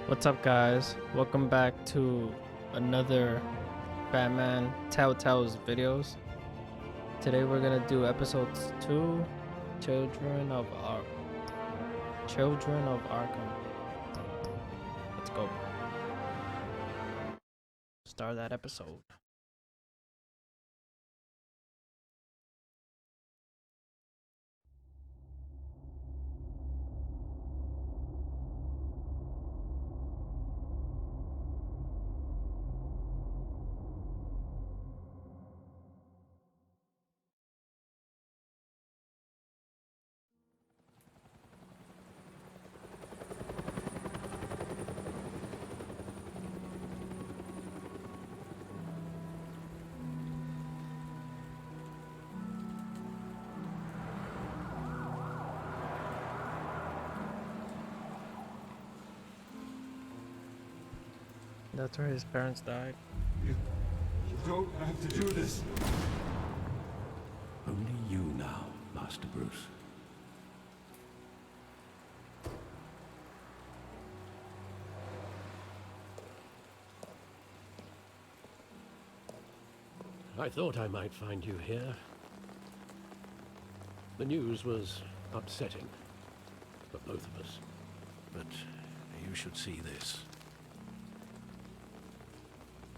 What's up, guys? Welcome back to another Batman Telltale's videos. Today we're gonna do episodes 2, Children of Arkham. Let's go. Start that episode. That's where his parents died. You don't have to do this. Only you now, Master Bruce. I thought I might find you here. The news was upsetting for both of us. But you should see this.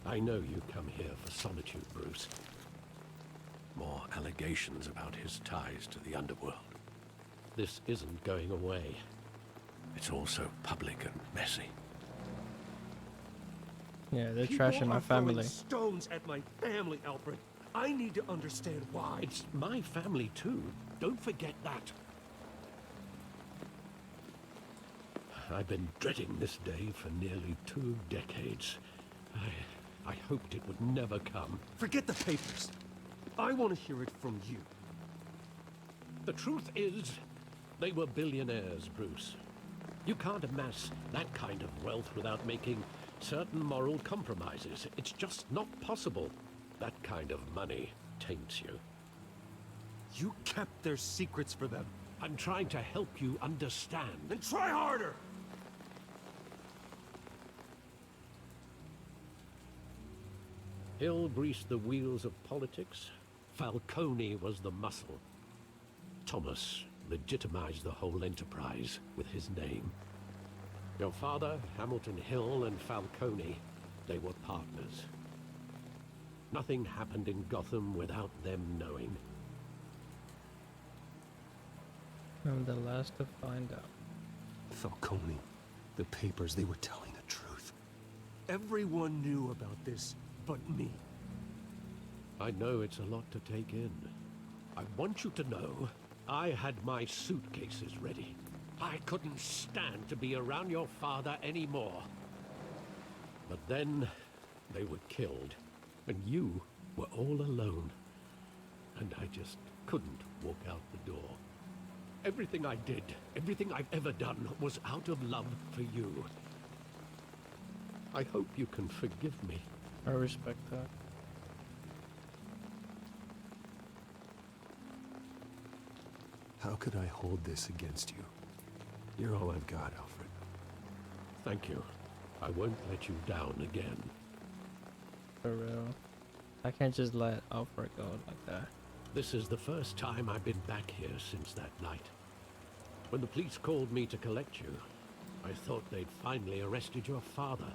I know you come here for solitude, Bruce. More allegations about his ties to the underworld. This isn't going away. It's also public and messy. Yeah, they're People trashing my are throwing family. stones at my family, Alfred. I need to understand why. It's my family too. Don't forget that. I've been dreading this day for nearly 2 decades. I hoped it would never come. Forget the papers. I want to hear it from you. The truth is, they were billionaires, Bruce. You can't amass that kind of wealth without making certain moral compromises. It's just not possible. That kind of money taints you. You kept their secrets for them. I'm trying to help you understand. Then try harder! Hill greased the wheels of politics. Falcone was the muscle. Thomas legitimized the whole enterprise with his name. Your father, Hamilton Hill, and Falcone, they were partners. Nothing happened in Gotham without them knowing. I'm the last to find out. Falcone, the papers, they were telling the truth. Everyone knew about this but me. I know it's a lot to take in. I want you to know, I had my suitcases ready. I couldn't stand to be around your father anymore. But then, they were killed, and you were all alone. And I just couldn't walk out the door. Everything I did, everything I've ever done, was out of love for you. I hope you can forgive me. I respect that. How could I hold this against you? You're all I've got, Alfred. Thank you. I won't let you down again. For real. I can't just let Alfred go like that. This is the first time I've been back here since that night. When the police called me to collect you, I thought they'd finally arrested your father.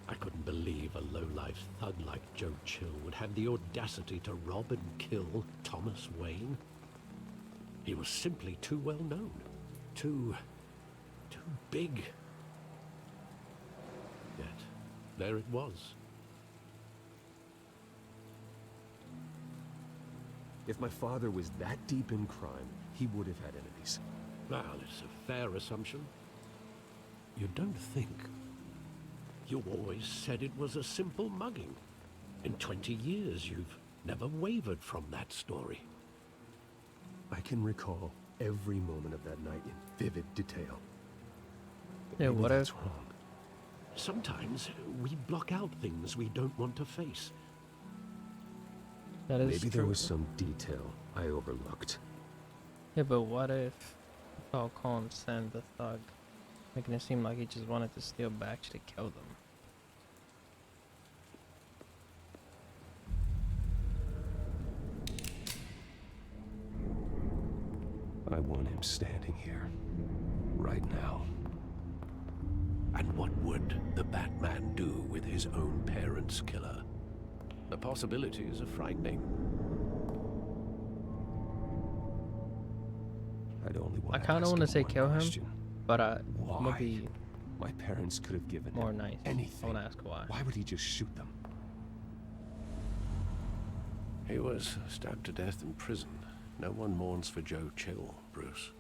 I couldn't believe a low-life thug like Joe Chill would have the audacity to rob and kill Thomas Wayne. He was simply too well known. Too big. Yet, there it was. If my father was that deep in crime, he would have had enemies. Well, it's a fair assumption. You don't think? You always said it was a simple mugging. In 20 years, you've never wavered from that story. I can recall every moment of that night in vivid detail. Yeah, Maybe what that's if... wrong. Sometimes we block out things we don't want to face. That is Maybe true. there was some detail I overlooked. Yeah, but what if Falcone sent the thug making it seem like he just wanted to steal but actually kill them. I want him standing here, right now. And what would the Batman do with his own parents' killer? The possibilities are frightening. I'd only want I kind of want to say kill him, but why? maybe My parents could have given more him nice. anything. I want to ask why. Why would he just shoot them? He was stabbed to death in prison. No one mourns for Joe Chill, Bruce.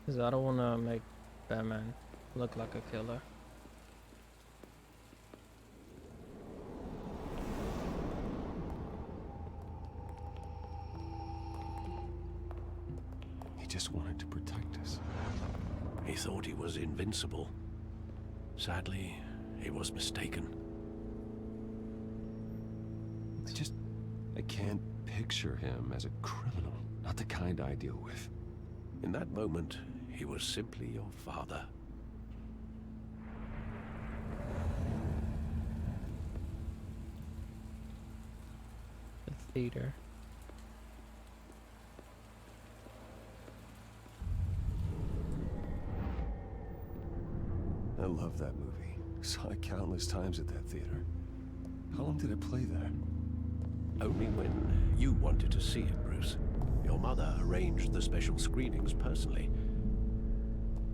Because I don't want to make Batman look like a killer. He just wanted to protect us. He thought he was invincible. Sadly, he was mistaken. I can't picture him as a criminal. Not the kind I deal with. In that moment, he was simply your father. The theater. I love that movie. Saw it countless times at that theater. How long did it play there? Only when you wanted to see it, Bruce. Your mother arranged the special screenings personally.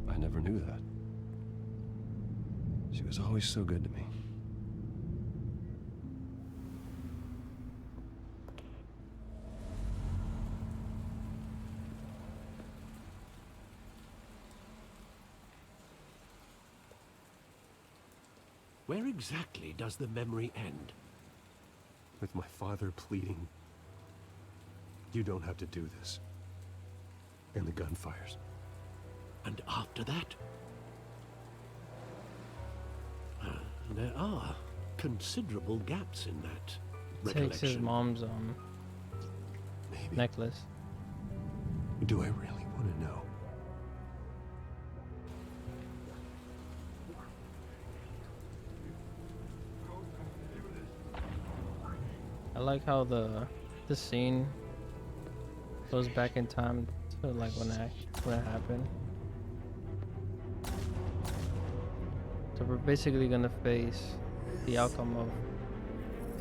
I never knew that. She was always so good to me. Where exactly does the memory end? With my father pleading, "You don't have to do this." And the gunfires. And after that? There are considerable gaps in that recollection. Takes his mom's Maybe. necklace. Do I really want to know? I like how the scene goes back in time to like when it happened. So we're basically gonna face the outcome of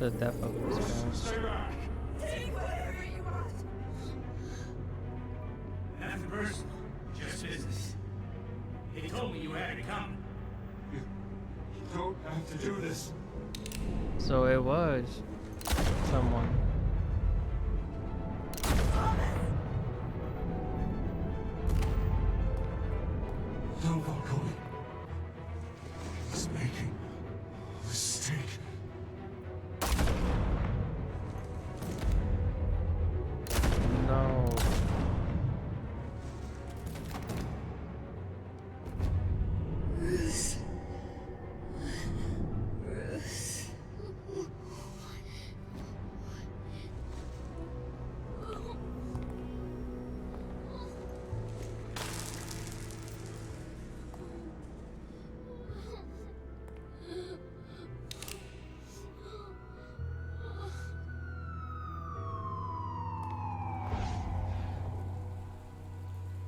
the death of his parents. Stay back! Take whatever you want! Nothing personal, just business. He told me you had to come. You don't have to do this. So it was someone. No, Falcone. He's making a mistake. No. Bruce. Bruce.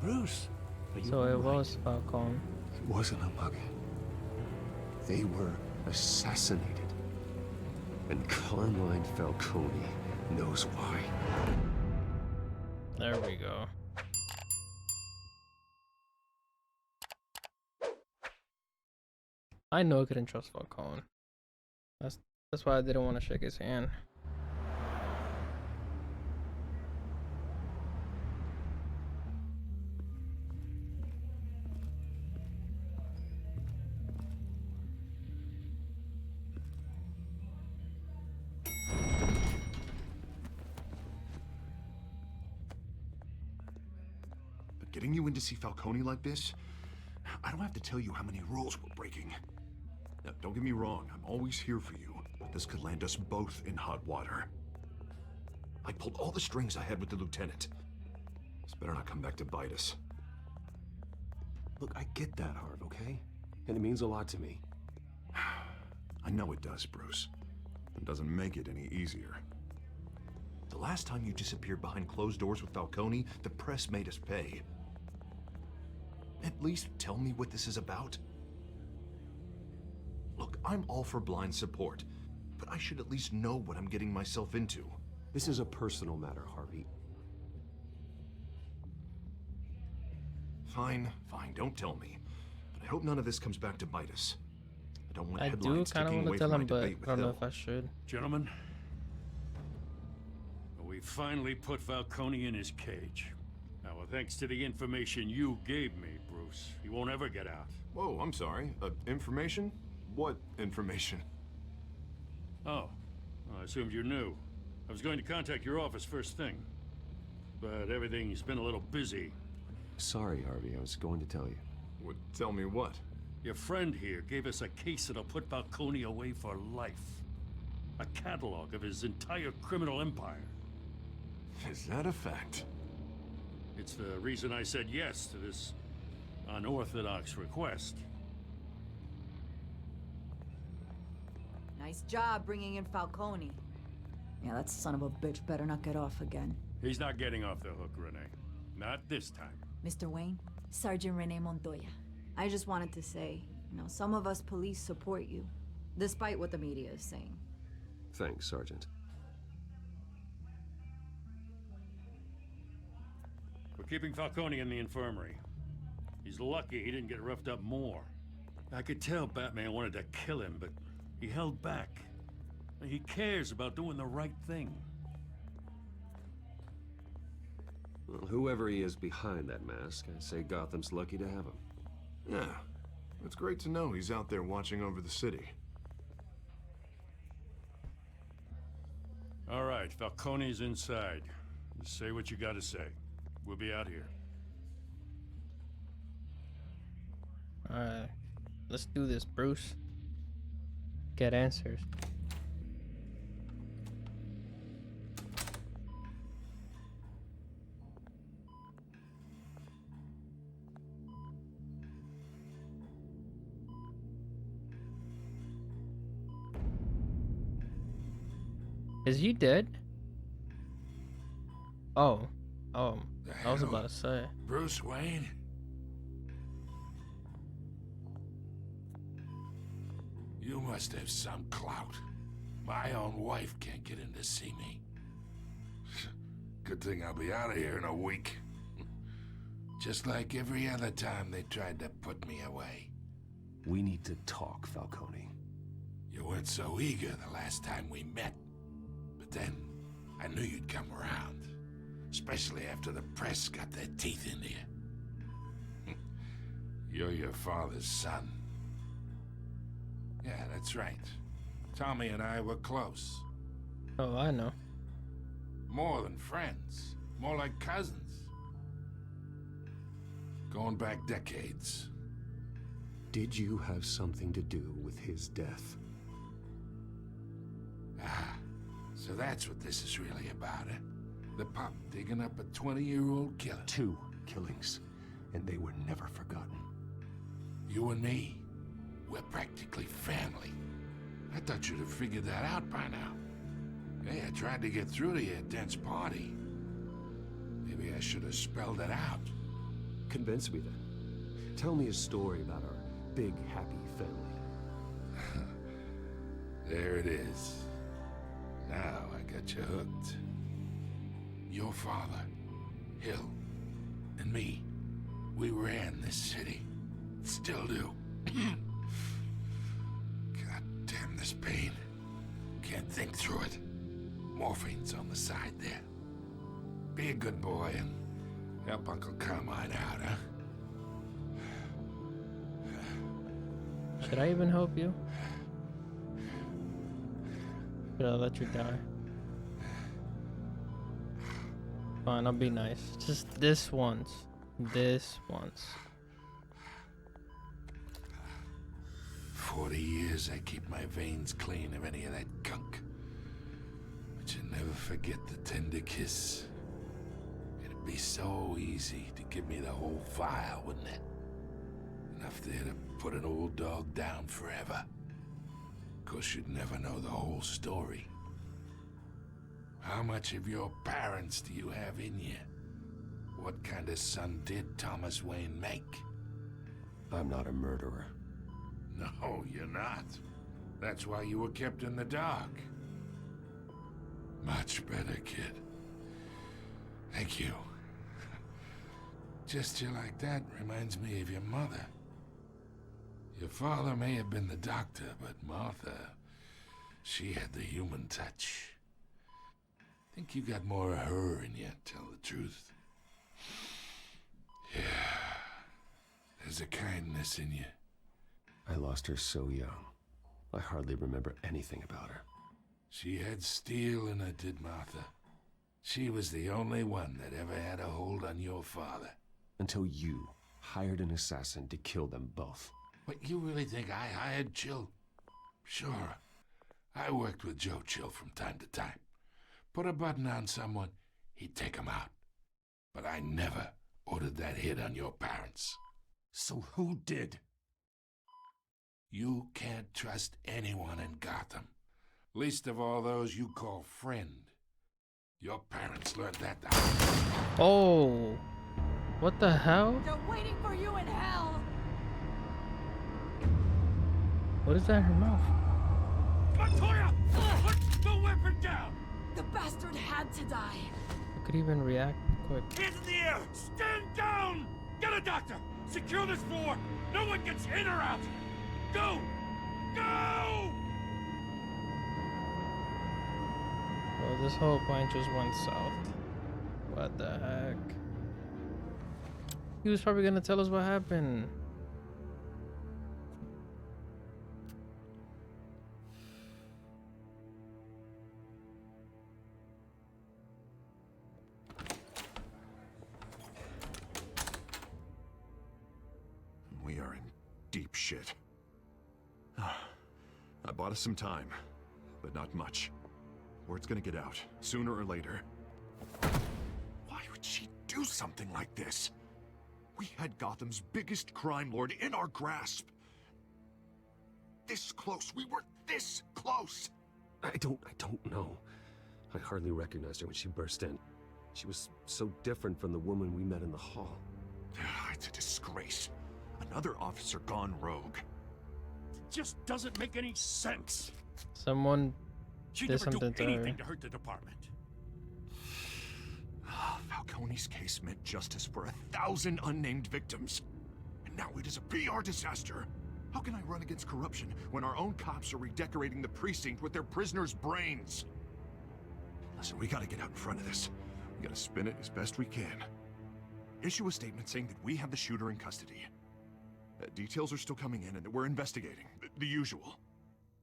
Bruce, are you So it all right? was Falcone. It wasn't a mug. They were assassinated. And Carmine Falcone knows why. There we go. I know I couldn't trust Falcone. That's why I didn't want to shake his hand. But getting you in to see Falcone like this, I don't have to tell you how many rules we're breaking. Now, don't get me wrong, I'm always here for you, but this could land us both in hot water. I pulled all the strings I had with the lieutenant. This better not come back to bite us. Look, I get that, Harv, okay? And it means a lot to me. I know it does, Bruce. It doesn't make it any easier. The last time you disappeared behind closed doors with Falcone, the press made us pay. At least tell me what this is about. Look, I'm all for blind support, but I should at least know what I'm getting myself into. This is a personal matter, Harvey. Fine, don't tell me. But I hope none of this comes back to bite us. I don't want I do headlines kind of taking want away to tell from my him, but debate I with don't know Hill. if I should. Gentlemen, we finally put Falcone in his cage. Now, thanks to the information you gave me, Bruce, he won't ever get out. Whoa, I'm sorry. Information? What information? Oh, I assumed you knew. I was going to contact your office first thing, but everything's been a little busy. Sorry, Harvey, I was going to tell you. Would tell me what? Your friend here gave us a case that'll put Falcone away for life. A catalog of his entire criminal empire. Is that a fact? It's the reason I said yes to this unorthodox request. Nice job bringing in Falcone. Yeah, that son of a bitch better not get off again. He's not getting off the hook, Renee. Not this time. Mr. Wayne, Sergeant Renee Montoya. I just wanted to say, some of us police support you, despite what the media is saying. Thanks, Sergeant. We're keeping Falcone in the infirmary. He's lucky he didn't get roughed up more. I could tell Batman wanted to kill him, but he held back. He cares about doing the right thing. Well, whoever he is behind that mask, I say Gotham's lucky to have him. Yeah, it's great to know he's out there watching over the city. All right, Falcone's inside. Just say what you gotta say. We'll be out here. Alright, let's do this, Bruce. Get answers. Is he dead? Oh, I was about to say. Bruce Wayne? You must have some clout. My own wife can't get in to see me. Good thing I'll be out of here in a week. Just like every other time they tried to put me away. We need to talk, Falcone. You weren't so eager the last time we met. But then, I knew you'd come around. Especially after the press got their teeth into you. You're your father's son. Yeah, that's right. Tommy and I were close. Oh, I know. More than friends. More like cousins. Going back decades. Did you have something to do with his death? Ah, so that's what this is really about, eh? The pup digging up a 20-year-old killer. 2 killings, and they were never forgotten. You and me, we're practically family. I thought you'd have figured that out by now. Hey, I tried to get through to you at Dent's party. Maybe I should have spelled it out. Convince me then. Tell me a story about our big, happy family. There it is. Now I got you hooked. Your father, Hill, and me, we ran this city. Still do. God damn this pain. Can't think through it. Morphine's on the side there. Be a good boy and help Uncle Carmine out, huh? Should I even help you? Should I let you die? Fine, I'll be nice. Just this once. This once. 40 years I keep my veins clean of any of that gunk. But you never forget the tender kiss. It'd be so easy to give me the whole vial, wouldn't it? Enough there to put an old dog down forever. Of course, you'd never know the whole story. How much of your parents do you have in you? What kind of son did Thomas Wayne make? I'm not a murderer. No, you're not. That's why you were kept in the dark. Much better, kid. Thank you. Gesture like that reminds me of your mother. Your father may have been the doctor, but Martha, she had the human touch. Think you got more of her in you, tell the truth. Yeah. There's a kindness in you. I lost her so young. I hardly remember anything about her. She had steel in her, did Martha. She was the only one that ever had a hold on your father. Until you hired an assassin to kill them both. What, you really think I hired Chill? Sure. I worked with Joe Chill from time to time. Put a button on someone, he'd take him out. But I never ordered that hit on your parents. So who did? You can't trust anyone in Gotham. Least of all those you call friend. Your parents learned that the Oh, what the hell? They're waiting for you in hell! What is that in her mouth? Montoya! Put the weapon down! The bastard had to die. I could even react quick. Hands in the air! Stand down! Get a doctor! Secure this floor! No one gets in or out! Go! Go! Well, this whole plan just went south. What the heck? He was probably gonna tell us what happened. We are in deep shit. I bought us some time, but not much. Word's gonna get out, sooner or later. Why would she do something like this? We had Gotham's biggest crime lord in our grasp. This close, we were this close! I don't know. I hardly recognized her when she burst in. She was so different from the woman we met in the hall. It's a disgrace. Another officer gone rogue. It just doesn't make any sense. Someone She did never do something to her. anything to hurt the department. Falcone's case meant justice for 1,000 unnamed victims. And now it is a PR disaster. How can I run against corruption when our own cops are redecorating the precinct with their prisoners' brains? Listen, we gotta get out in front of this. We gotta spin it as best we can. Issue a statement saying that we have the shooter in custody. Details are still coming in and that we're investigating. The usual.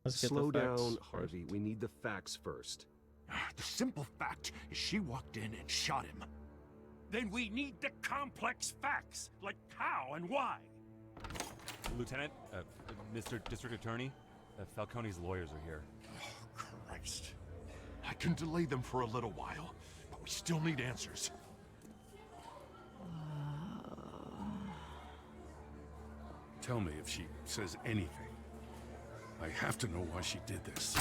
Let's get Slow the facts down, first. Harvey. We need the facts first. The simple fact is she walked in and shot him. Then we need the complex facts, like how and why. Lieutenant, Mr. District Attorney, Falcone's lawyers are here. Oh, Christ. I can delay them for a little while, but we still need answers. Tell me if she says anything. I have to know why she did this.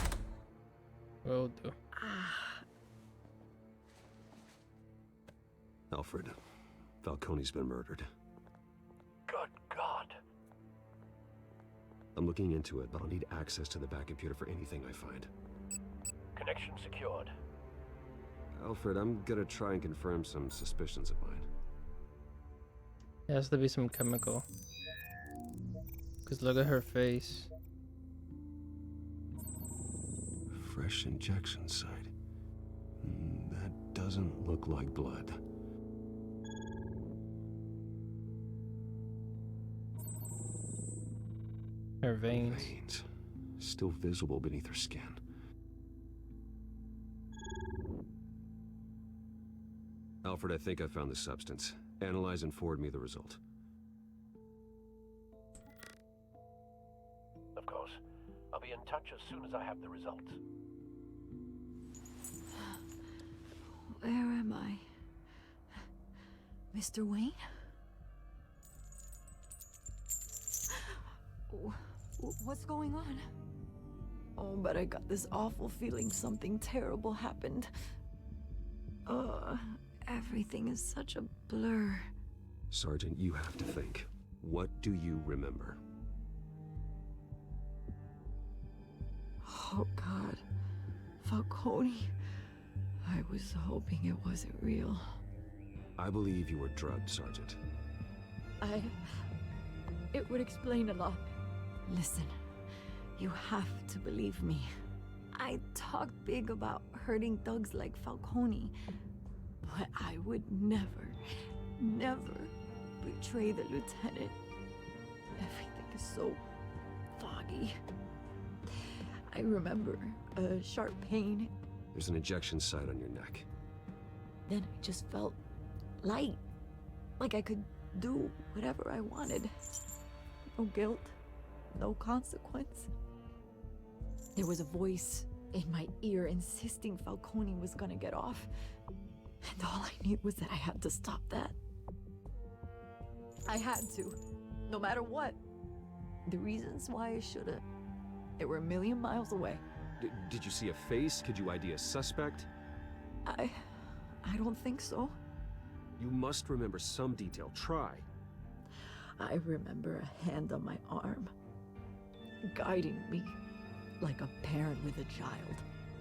Will do. Alfred, Falcone's been murdered. Good God. I'm looking into it, but I'll need access to the back computer for anything I find. Connection secured. Alfred, I'm gonna try and confirm some suspicions of mine. It has to be some chemical. Cause look at her face. Fresh injection site. That doesn't look like blood. Her veins. Veins. Still visible beneath her skin. Alfred, I think I found the substance. Analyze and forward me the result. Of course. I'll be in touch as soon as I have the results. Where am I? Mr. Wayne? What's going on? Oh, but I got this awful feeling something terrible happened. Everything is such a blur. Sergeant, you have to think. What do you remember? Oh, God. Falcone. I was hoping it wasn't real. I believe you were drugged, Sergeant. It would explain a lot. Listen, you have to believe me. I talked big about hurting thugs like Falcone, but I would never, never betray the lieutenant. Everything is so foggy. I remember a sharp pain. There's an injection site on your neck. Then I just felt light, like I could do whatever I wanted. No guilt, no consequence. There was a voice in my ear insisting Falcone was gonna get off. And all I knew was that I had to stop that. I had to, no matter what. The reasons why I should've, they were a million miles away. Did you see a face? Could you ID a suspect? I don't think so. You must remember some detail. Try. I remember a hand on my arm, guiding me like a parent with a child.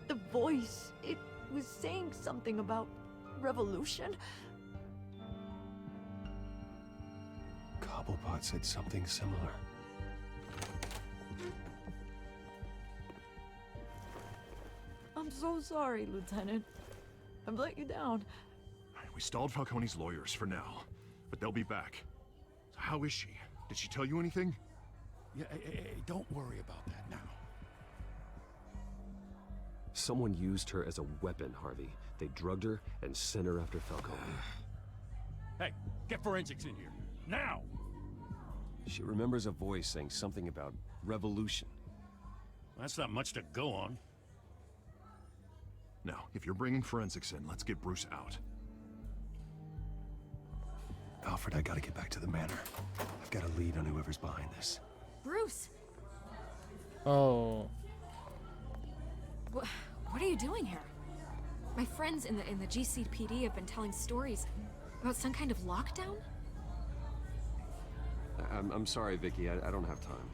The voice, it was saying something about revolution. Cobblepot said something similar. I'm so sorry, Lieutenant. I've let you down. We stalled Falcone's lawyers for now, but they'll be back. So how is she? Did she tell you anything? Yeah, hey, don't worry about that now. Someone used her as a weapon, Harvey. They drugged her and sent her after Falcone. Hey, get forensics in here. Now! She remembers a voice saying something about revolution. That's not much to go on. Now, if you're bringing forensics in, let's get Bruce out. Alfred, I gotta get back to the manor. I've got a lead on whoever's behind this. Bruce! Oh. What are you doing here? My friends in the GCPD have been telling stories about some kind of lockdown? I'm sorry, Vicky. I don't have time.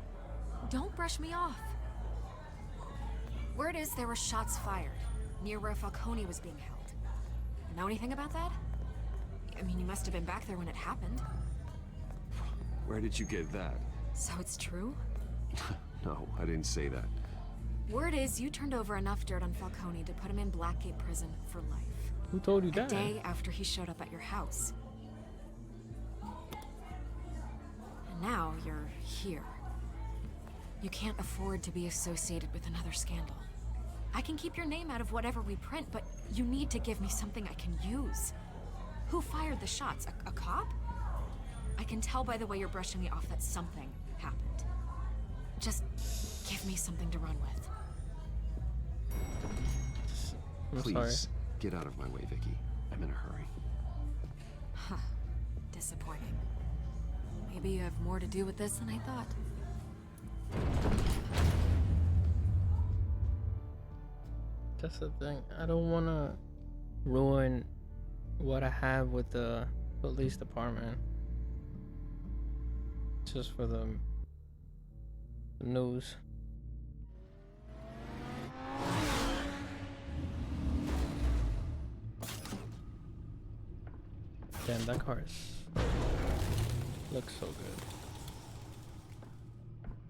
Don't brush me off. Word is there were shots fired near where Falcone was being held. Know anything about that? I mean, you must have been back there when it happened. Where did you get that? So it's true? No, I didn't say that. Word is you turned over enough dirt on Falcone to put him in Blackgate Prison for life. Who told you A that? day after he showed up at your house. And now you're here. You can't afford to be associated with another scandal. I can keep your name out of whatever we print, but you need to give me something I can use. Who fired the shots? A cop? I can tell by the way you're brushing me off that something happened. Just give me something to run with. I'm Please, sorry. get out of my way, Vicky. I'm in a hurry. Huh. Disappointing. Maybe you have more to do with this than I thought. That's the thing. I don't want to ruin what I have with the police department just for the news. Damn, that car looks so good.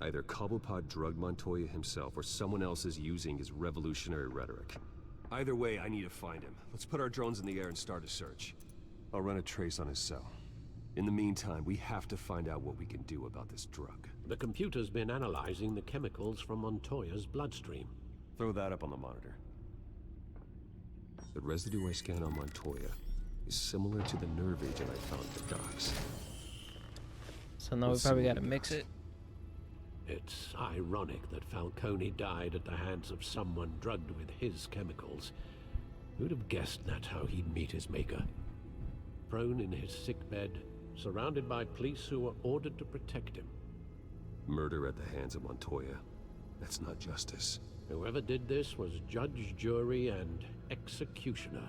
Either Cobblepot drugged Montoya himself or someone else is using his revolutionary rhetoric. Either way, I need to find him. Let's put our drones in the air and start a search. I'll run a trace on his cell. In the meantime, we have to find out what we can do about this drug. The computer's been analyzing the chemicals from Montoya's bloodstream. Throw that up on the monitor. The residue I scanned on Montoya is similar to the nerve agent I found at the docks. So now Let's we probably see what gotta he mix does. it. It's ironic that Falcone died at the hands of someone drugged with his chemicals. Who'd have guessed that's how he'd meet his maker? Prone in his sickbed, surrounded by police who were ordered to protect him. Murder at the hands of Montoya. That's not justice. Whoever did this was judge, jury, and executioner.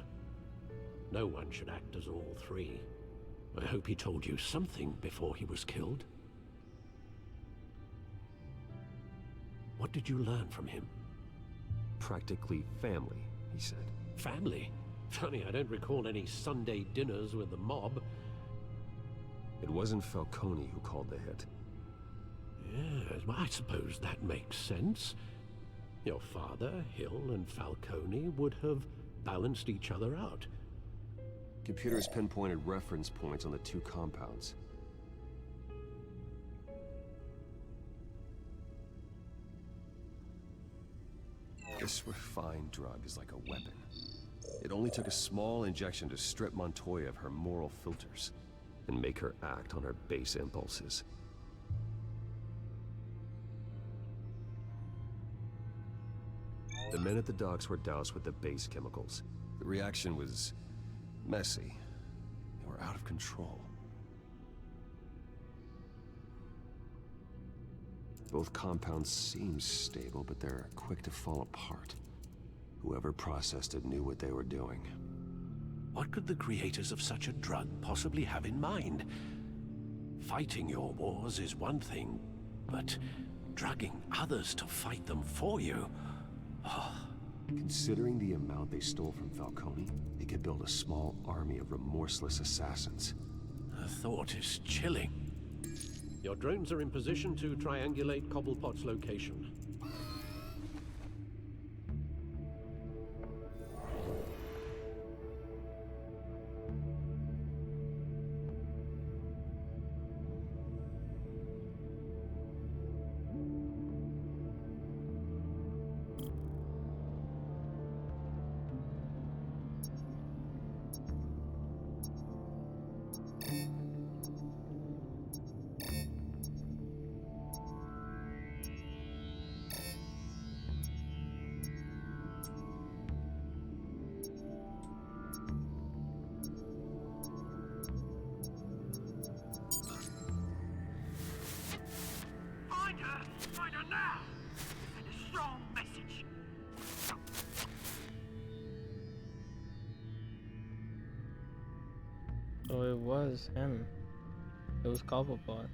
No one should act as all three. I hope he told you something before he was killed. What did you learn from him? Practically family, he said. Family? Funny, I don't recall any Sunday dinners with the mob. It wasn't Falcone who called the hit. Yes, well, I suppose that makes sense. Your father, Hill, and Falcone would have balanced each other out. Computers pinpointed reference points on the two compounds. This refined drug is like a weapon. It only took a small injection to strip Montoya of her moral filters and make her act on her base impulses. The men at the docks were doused with the base chemicals. The reaction was messy. They were out of control. Both compounds seem stable, but they're quick to fall apart. Whoever processed it knew what they were doing. What could the creators of such a drug possibly have in mind? Fighting your wars is one thing, but drugging others to fight them for you? Oh. Considering the amount they stole from Falcone, they could build a small army of remorseless assassins. The thought is chilling. Your drones are in position to triangulate Cobblepot's location. Find her now! Send a strong message. So it was him. It was Cobblepot.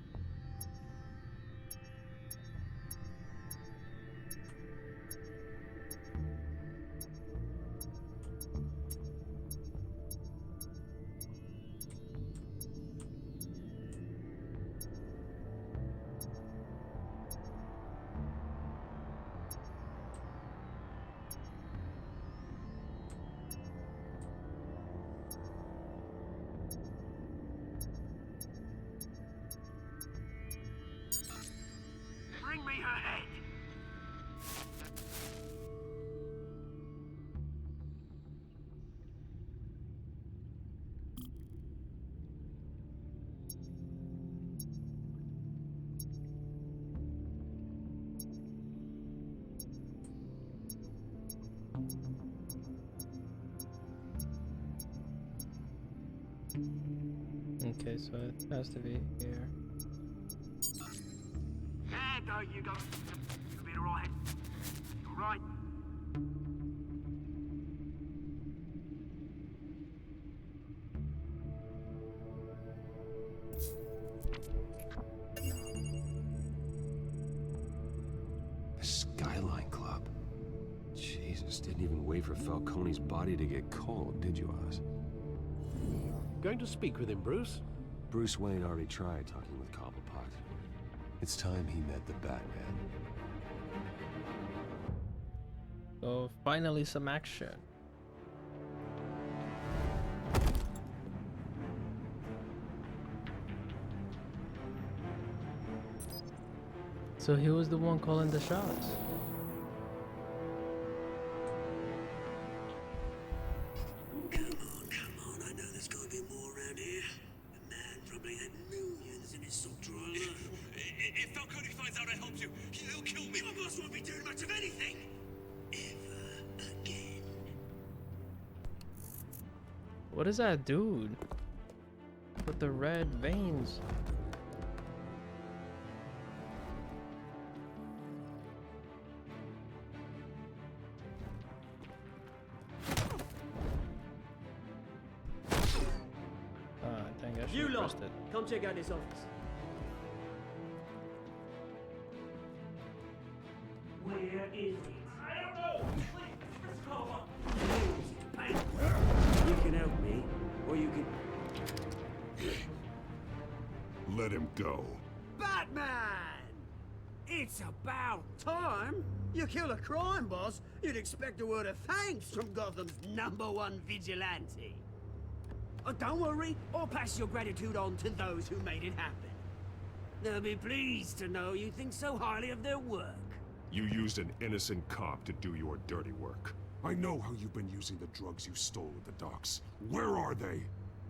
Bring me her head. Okay, so it has to be here. There you go. You'll be alright. Alright. The Skyline Club. Jesus, didn't even wait for Falcone's body to get cold, did you, Oz? Going to speak with him, Bruce? Bruce Wayne already tried talking with Cobblepot. It's time he met the Batman. So finally some action. So he was the one calling the shots. Come on, I know there's gotta be more around here. The man probably had millions in his sock drawer alone. If Falcone finds out I helped you, he'll kill me. Your boss won't be doing much of anything. Ever again. What is that dude with the red veins? actually You lot, arrested. come check out this office. Where is it? I don't know. You can help me, or you can... Let him go. Batman! It's about time. You kill a crime boss, you'd expect a word of thanks from Gotham's #1 vigilante. Oh, don't worry, I'll pass your gratitude on to those who made it happen. They'll be pleased to know you think so highly of their work. You used an innocent cop to do your dirty work. I know how you've been using the drugs you stole at the docks. Where are they?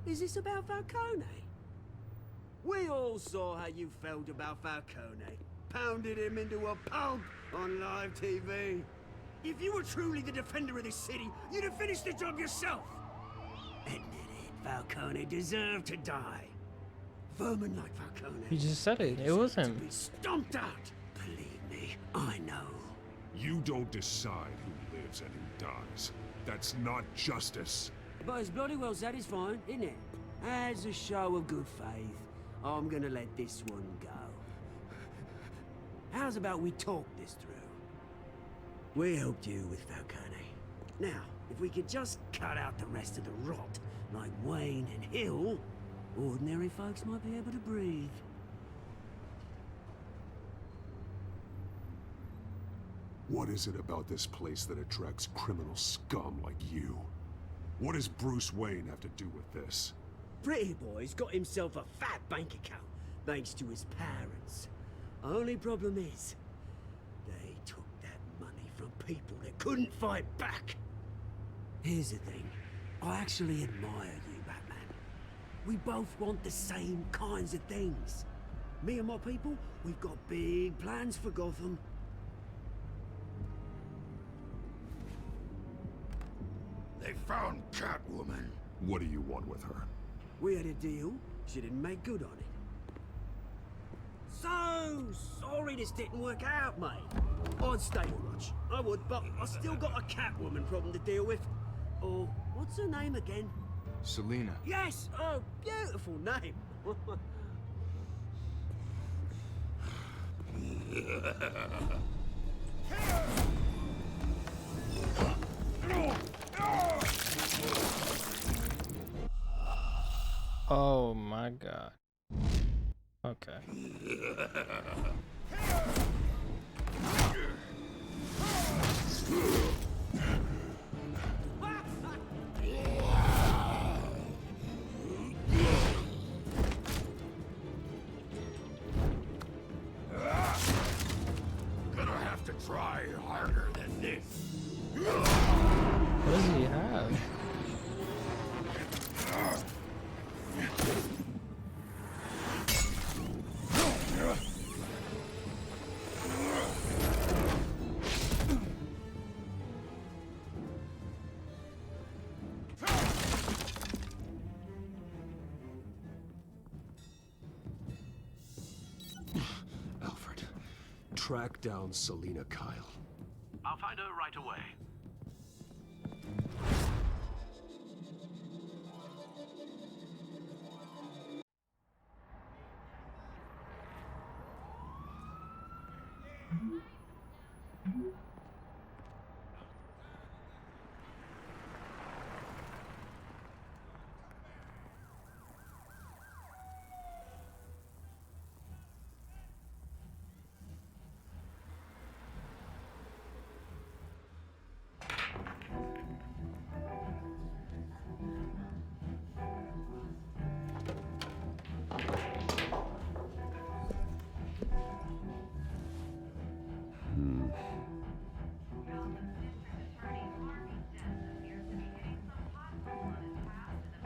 Is this about Falcone? We all saw how you felt about Falcone. Pounded him into a pulp on live TV. If you were truly the defender of this city, you'd have finished the job yourself. Admit it, Falcone deserved to die. Vermin like Falcone. He just said it. It was him. To be stomped out. Believe me, I know. You don't decide who lives and who dies. That's not justice. But it's bloody well satisfying, isn't it? As a show of good faith, I'm gonna let this one go. How's about we talk this through? We helped you with Falcone. Now, if we could just cut out the rest of the rot, like Wayne and Hill, ordinary folks might be able to breathe. What is it about this place that attracts criminal scum like you? What does Bruce Wayne have to do with this? Pretty Boy's got himself a fat bank account, thanks to his parents. Only problem is, they took that money from people that couldn't fight back. Here's the thing, I actually admire you, Batman. We both want the same kinds of things. Me and my people, we've got big plans for Gotham. They found Catwoman. What do you want with her? We had a deal, she didn't make good on it. So sorry this didn't work out, mate. I'd stay to watch, I would, but I still got a Catwoman problem to deal with. Oh, what's her name again? Selina. Yes! Oh, beautiful name. Oh my god. Okay. Gonna have to try harder than this. What does he have? Alfred, track down Selina Kyle. I'll find her right away.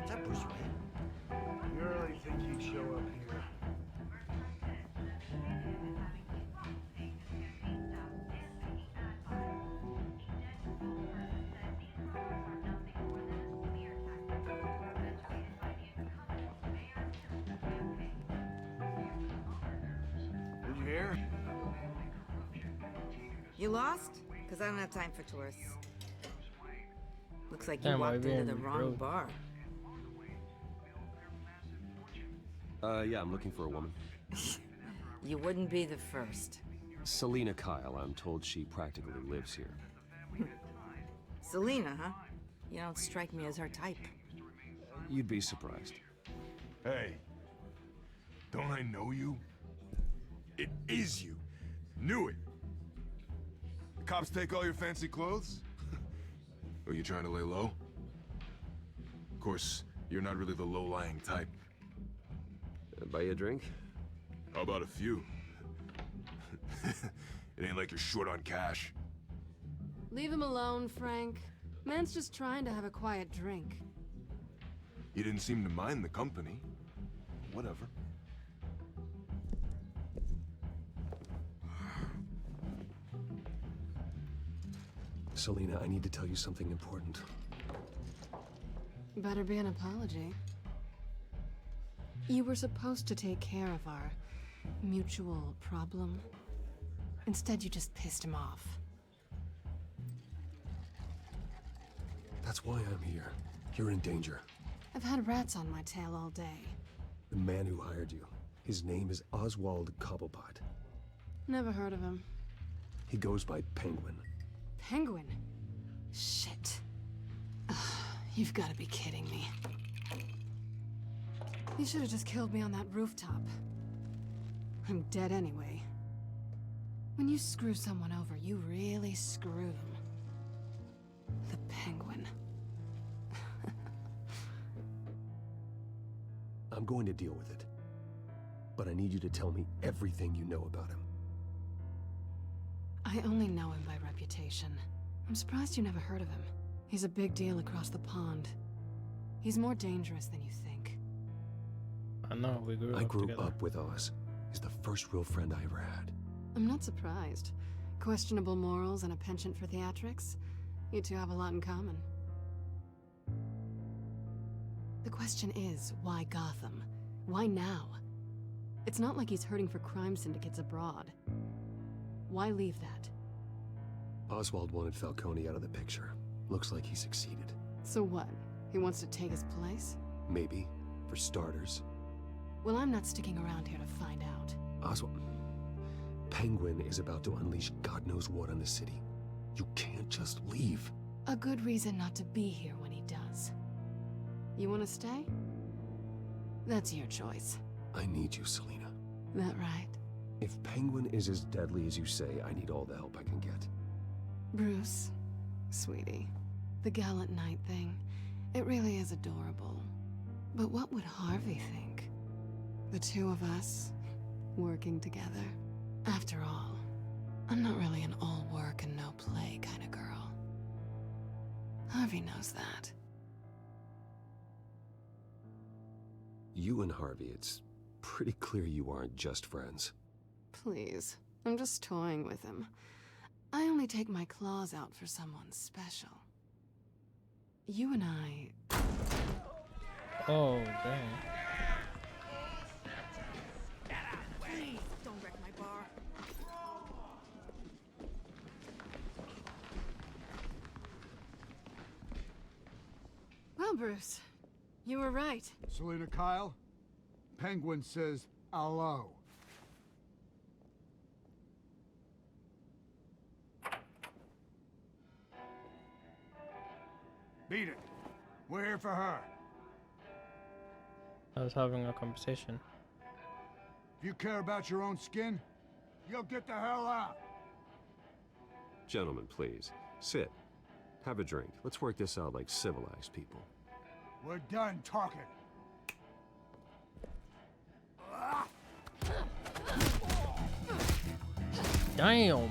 Is that Bruce Wayne? You really think he'd show up here? Did you hear? You lost? Because I don't have time for tourists. Looks like you Damn, why walked being into the wrong rude? bar. Yeah, I'm looking for a woman. You wouldn't be the first. Selina Kyle, I'm told she practically lives here. Selina, huh? You don't strike me as her type. You'd be surprised. Hey, don't I know you? It is you. Knew it. The cops take all your fancy clothes? Are you trying to lay low? Of course, you're not really the low-lying type. Buy you a drink? How about a few? It ain't like you're short on cash. Leave him alone, Frank. Man's just trying to have a quiet drink. You didn't seem to mind the company. Whatever. Selina, I need to tell you something important. Better be an apology. You were supposed to take care of our mutual problem. Instead, you just pissed him off. That's why I'm here. You're in danger. I've had rats on my tail all day. The man who hired you, his name is Oswald Cobblepot. Never heard of him. He goes by Penguin. Penguin? Shit. Ugh, you've got to be kidding me. You should have just killed me on that rooftop. I'm dead anyway. When you screw someone over, you really screw them. The Penguin. I'm going to deal with it. But I need you to tell me everything you know about him. I only know him by reputation. I'm surprised you never heard of him. He's a big deal across the pond. He's more dangerous than you think. I know, we grew together. up with Oz. He's the first real friend I ever had. I'm not surprised. Questionable morals and a penchant for theatrics. You two have a lot in common. The question is, why Gotham? Why now? It's not like he's hurting for crime syndicates abroad. Why leave that? Oswald wanted Falcone out of the picture. Looks like he succeeded. So what? He wants to take his place? Maybe, for starters. Well, I'm not sticking around here to find out. Oswald... Penguin is about to unleash God knows what on the city. You can't just leave. A good reason not to be here when he does. You want to stay? That's your choice. I need you, Selina. That right? If Penguin is as deadly as you say, I need all the help I can get. Bruce, sweetie, the gallant knight thing, it really is adorable. But what would Harvey think? The two of us, working together. After all, I'm not really an all work and no play kind of girl. Harvey knows that. You and Harvey, it's pretty clear you aren't just friends. Please, I'm just toying with him. I only take my claws out for someone special. You and I... Oh, dang. Please, don't wreck my bar. Well, Bruce, you were right. Selina Kyle, Penguin says hello. Beat it. We're here for her. I was having a conversation. If you care about your own skin, you'll get the hell out. Gentlemen, please. Sit. Have a drink. Let's work this out like civilized people. We're done talking. Damn.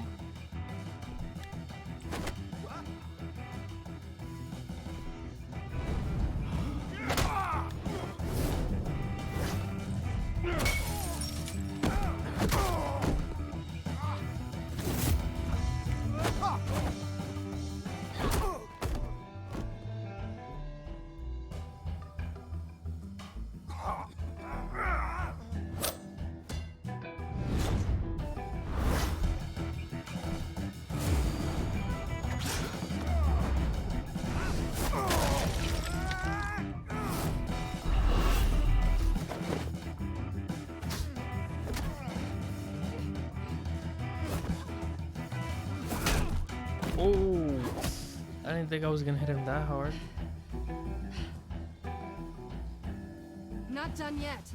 I didn't think I was gonna hit him that hard. Not done yet.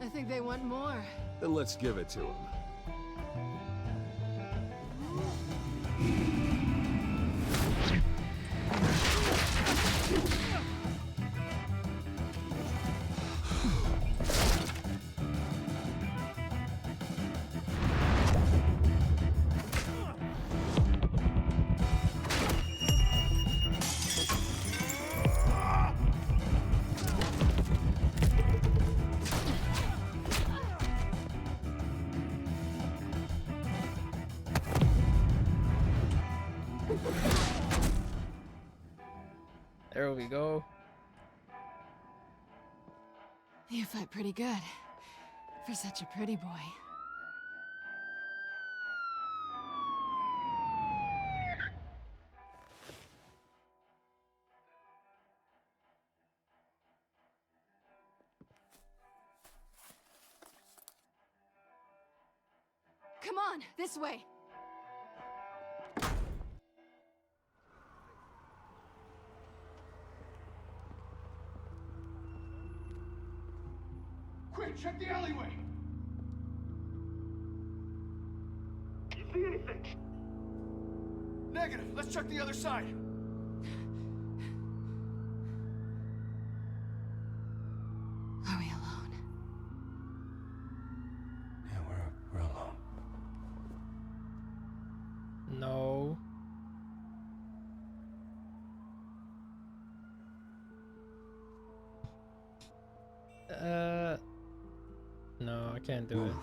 I think they want more. Then let's give it to him. There we go. You fight pretty good for such a pretty boy. Come on, this way. Quick, check the alleyway! You see anything? Negative. Let's check the other side. Are we alone? Yeah, we're alone. No. No, I can't do it.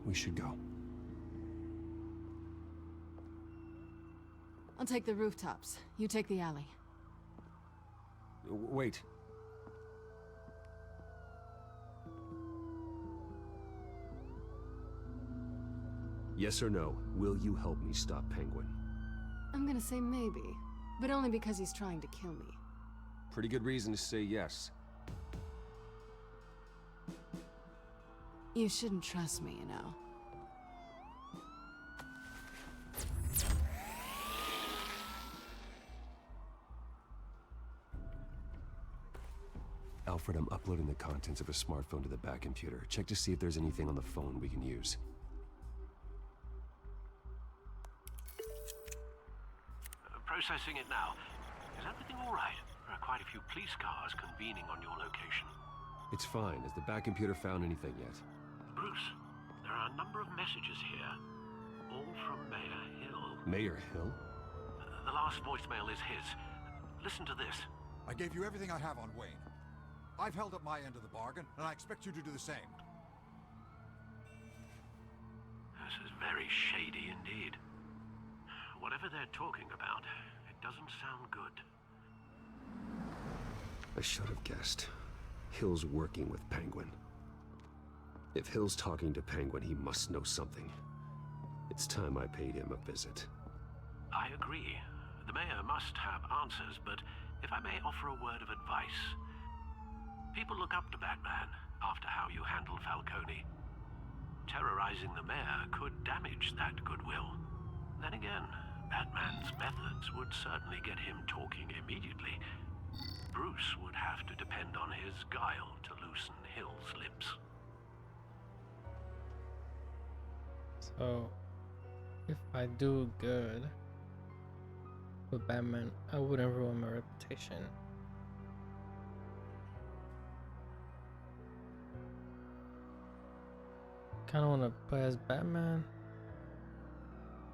We should go. I'll take the rooftops. You take the alley. Wait. Yes or no, will you help me stop Penguin? I'm gonna say maybe, but only because he's trying to kill me. Pretty good reason to say yes. You shouldn't trust me, you know. Alfred, I'm uploading the contents of a smartphone to the back computer. Check to see if there's anything on the phone we can use. Processing it now. Is everything all right? There are quite a few police cars convening on your location. It's fine. Has the back computer found anything yet? Bruce, there are a number of messages here. All from Mayor Hill. Mayor Hill? The last voicemail is his. Listen to this. I gave you everything I have on Wayne. I've held up my end of the bargain, and I expect you to do the same. This is very shady indeed. Whatever they're talking about, it doesn't sound good. I should have guessed. Hill's working with Penguin. If Hill's talking to Penguin, he must know something. It's time I paid him a visit. I agree. The mayor must have answers, but if I may offer a word of advice. People look up to Batman after how you handled Falcone. Terrorizing the mayor could damage that goodwill. Then again, Batman's methods would certainly get him talking immediately. Bruce would have to depend on his guile to loosen Hill's lips. So, if I do good with Batman, I wouldn't ruin my reputation. Kind of want to play as Batman,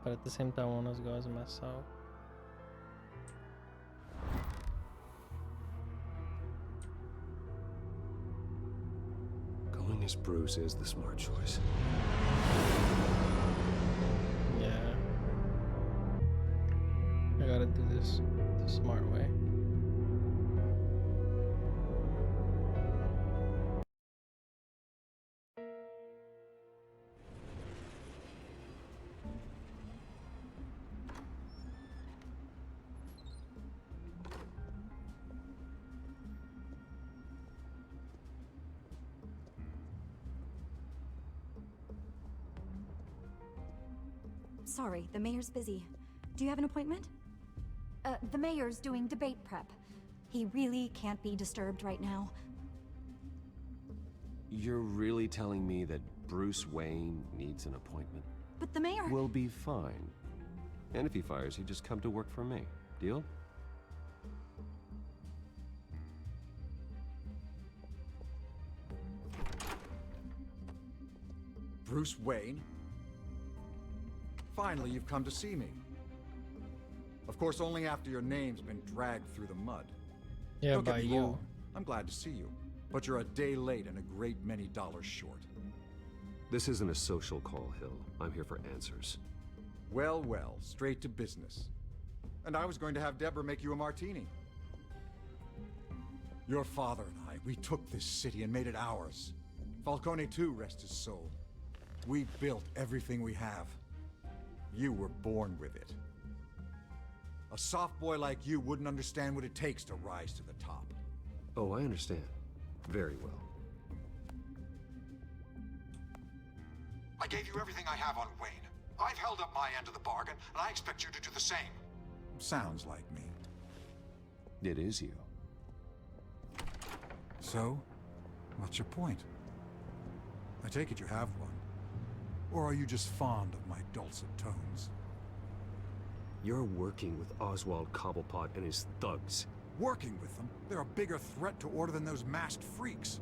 but at the same time, I want to go as myself. Going as Bruce is the smart choice. Yeah. I gotta do this the smart way. Sorry, the mayor's busy. Do you have an appointment? The mayor's doing debate prep. He really can't be disturbed right now. You're really telling me that Bruce Wayne needs an appointment? But the mayor... We'll be fine. And if he fires, he'd just come to work for me. Deal? Bruce Wayne? Finally, you've come to see me. Of course, only after your name's been dragged through the mud. Yeah, Don't by get me you. wrong. I'm glad to see you, but you're a day late and a great many dollars short. This isn't a social call, Hill. I'm here for answers. Well, well, straight to business. And I was going to have Deborah make you a martini. Your father and I, we took this city and made it ours. Falcone too, rest his soul. We built everything we have. You were born with it. A soft boy like you wouldn't understand what it takes to rise to the top. Oh, I understand. Very well. I gave you everything I have on Wayne. I've held up my end of the bargain, and I expect you to do the same. Sounds like me. It is you. So, what's your point? I take it you have one. Or are you just fond of my dulcet tones? You're working with Oswald Cobblepot and his thugs. Working with them? They're a bigger threat to order than those masked freaks.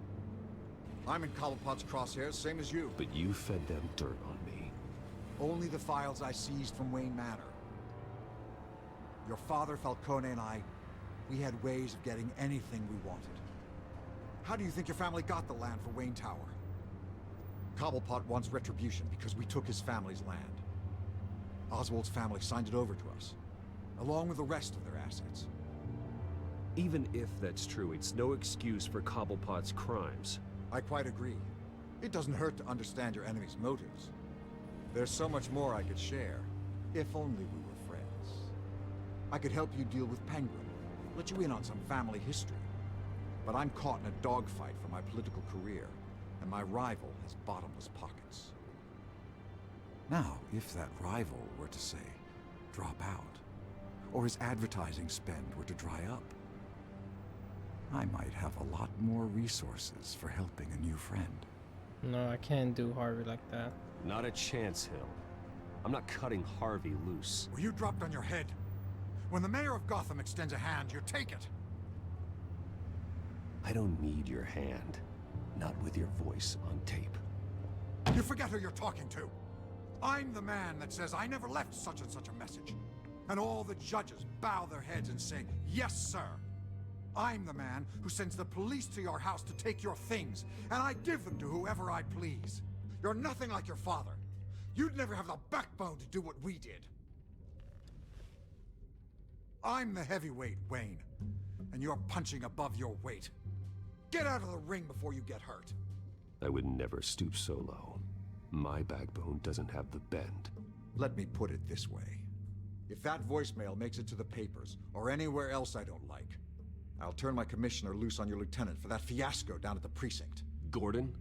I'm in Cobblepot's crosshairs, same as you. But you fed them dirt on me. Only the files I seized from Wayne Manor. Your father, Falcone, and I, we had ways of getting anything we wanted. How do you think your family got the land for Wayne Tower? Cobblepot wants retribution because we took his family's land. Oswald's family signed it over to us, along with the rest of their assets. Even if that's true, it's no excuse for Cobblepot's crimes. I quite agree. It doesn't hurt to understand your enemy's motives. There's so much more I could share, if only we were friends. I could help you deal with Penguin, let you in on some family history. But I'm caught in a dogfight for my political career, and my rival has bottomless pockets. Now, if that rival were to say, drop out, or his advertising spend were to dry up, I might have a lot more resources for helping a new friend. No, I can't do Harvey like that. Not a chance, Hill. I'm not cutting Harvey loose. Were you dropped on your head? When the mayor of Gotham extends a hand, you take it. I don't need your hand. Not with your voice on tape. You forget who you're talking to. I'm the man that says I never left such and such a message. And all the judges bow their heads and say, yes, sir. I'm the man who sends the police to your house to take your things, and I give them to whoever I please. You're nothing like your father. You'd never have the backbone to do what we did. I'm the heavyweight, Wayne, and you're punching above your weight. Get out of the ring before you get hurt. I would never stoop so low. My backbone doesn't have the bend. Let me put it this way. If that voicemail makes it to the papers, or anywhere else I don't like, I'll turn my commissioner loose on your lieutenant for that fiasco down at the precinct. Gordon?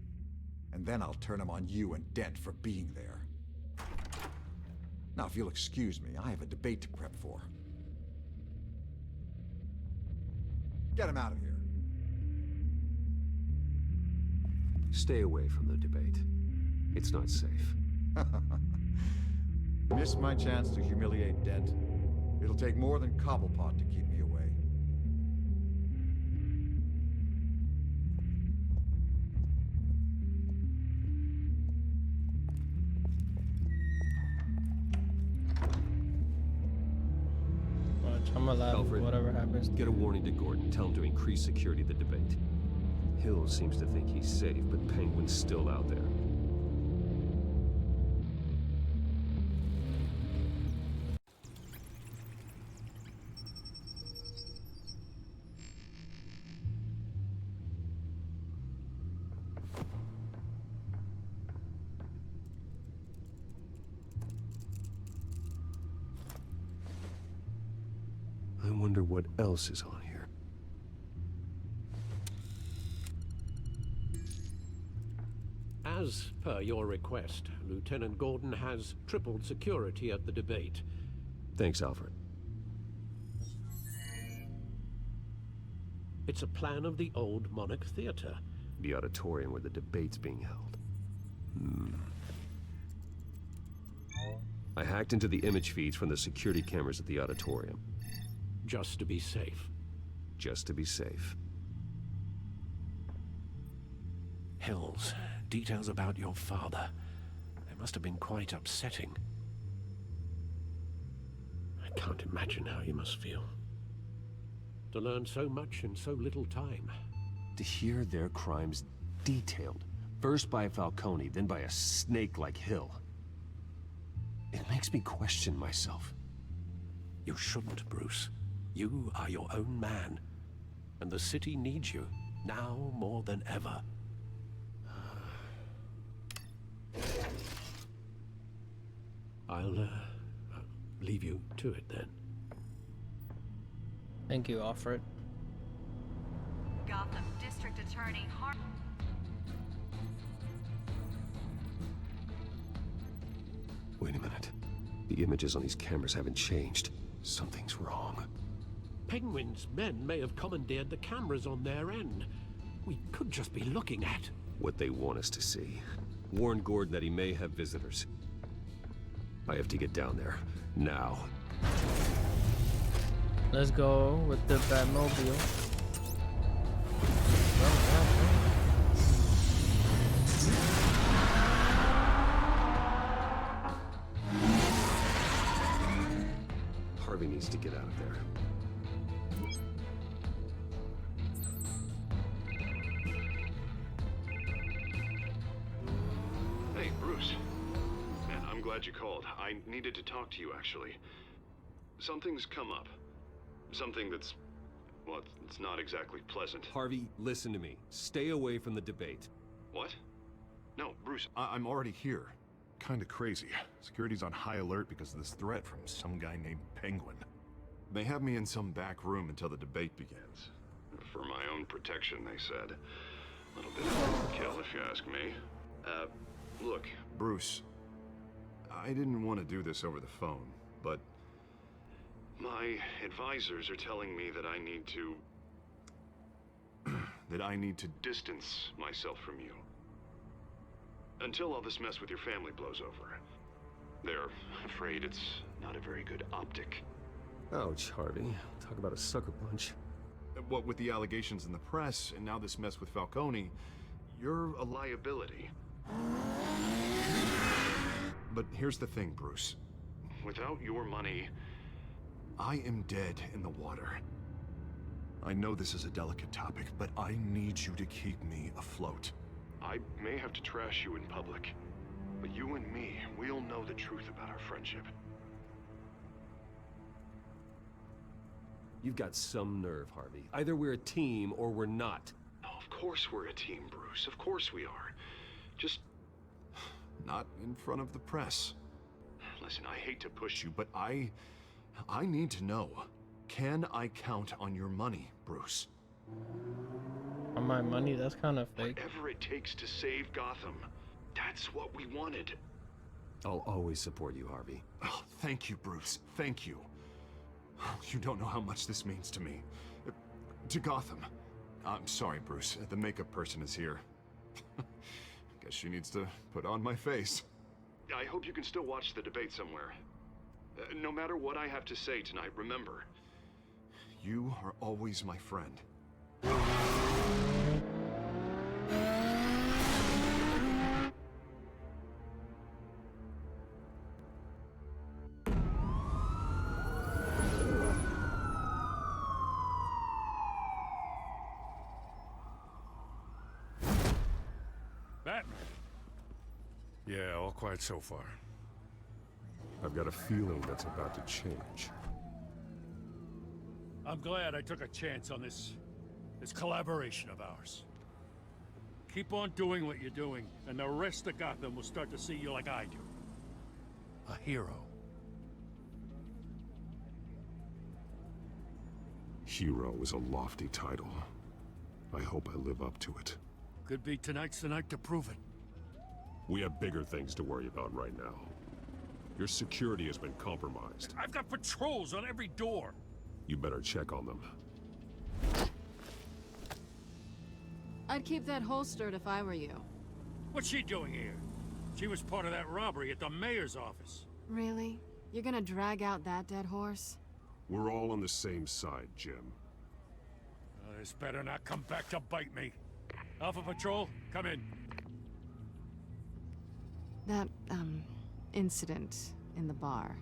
And then I'll turn him on you and Dent for being there. Now, if you'll excuse me, I have a debate to prep for. Get him out of here. Stay away from the debate. It's not safe. Missed my chance to humiliate Dent. It'll take more than Cobblepot to keep me away. Watch, I'm alive. Alfred, Whatever happens. Get a warning to Gordon. Tell him to increase security of the debate. Hill seems to think he's safe, but Penguin's still out there. I wonder what else is on here. As per your request, Lieutenant Gordon has tripled security at the debate. Thanks, Alfred. It's a plan of the old Monarch Theater. The auditorium where the debate's being held. I hacked into the image feeds from the security cameras at the auditorium. Just to be safe. Just to be safe. Hills, details about your father. They must have been quite upsetting. I can't imagine how you must feel. To learn so much in so little time. To hear their crimes detailed, first by Falcone, then by a snake like Hill. It makes me question myself. You shouldn't, Bruce. You are your own man. And the city needs you, now more than ever. I'll leave you to it then. Thank you, Alfred. Gotham District Attorney Wait a minute. The images on these cameras haven't changed. Something's wrong. Penguin's men may have commandeered the cameras on their end. We could just be looking at what they want us to see. Warn Gordon that he may have visitors. I have to get down there. Now. Let's go with the Batmobile. Harvey needs to get out of there. Hey, Bruce. Man, I'm glad you called. I needed to talk to you, actually. Something's come up. Something that's... well, it's not exactly pleasant. Harvey, listen to me. Stay away from the debate. What? No, Bruce, I'm already here. Kinda crazy. Security's on high alert because of this threat from some guy named Penguin. They have me in some back room until the debate begins. For my own protection, they said. A little bit of overkill, if you ask me. Look. Bruce, I didn't want to do this over the phone, but... my advisors are telling me that I need to... that I need to distance myself from you. Until all this mess with your family blows over. They're afraid it's not a very good optic. Ouch, Harvey. Talk about a sucker punch. What with the allegations in the press, and now this mess with Falcone, you're a liability. But here's the thing, Bruce. Without your money... I am dead in the water. I know this is a delicate topic, but I need you to keep me afloat. I may have to trash you in public, but you and me, we'll know the truth about our friendship. You've got some nerve, Harvey. Either we're a team or we're not. Oh, of course we're a team, Bruce. Of course we are. Just... not in front of the press. Listen, I hate to push you, but I need to know. Can I count on your money, Bruce? On my money? That's kind of fake. Whatever it takes to save Gotham. That's what we wanted. I'll always support you, Harvey. Oh, thank you, Bruce. Thank you. You don't know how much this means to me. To Gotham. I'm sorry, Bruce. The makeup person is here. Guess she needs to put on my face. I hope you can still watch the debate somewhere. No matter what I have to say tonight, remember. You are always my friend. Batman. Yeah, all quiet so far. I've got a feeling that's about to change. I'm glad I took a chance on this collaboration of ours. Keep on doing what you're doing, and the rest of Gotham will start to see you like I do. A hero. Hero is a lofty title. I hope I live up to it. Could be tonight's the night to prove it. We have bigger things to worry about right now. Your security has been compromised. I've got patrols on every door. You better check on them. I'd keep that holstered if I were you. What's she doing here? She was part of that robbery at the mayor's office. Really? You're gonna drag out that dead horse? We're all on the same side, Jim. This better not come back to bite me. Alpha Patrol, come in. That, incident in the bar.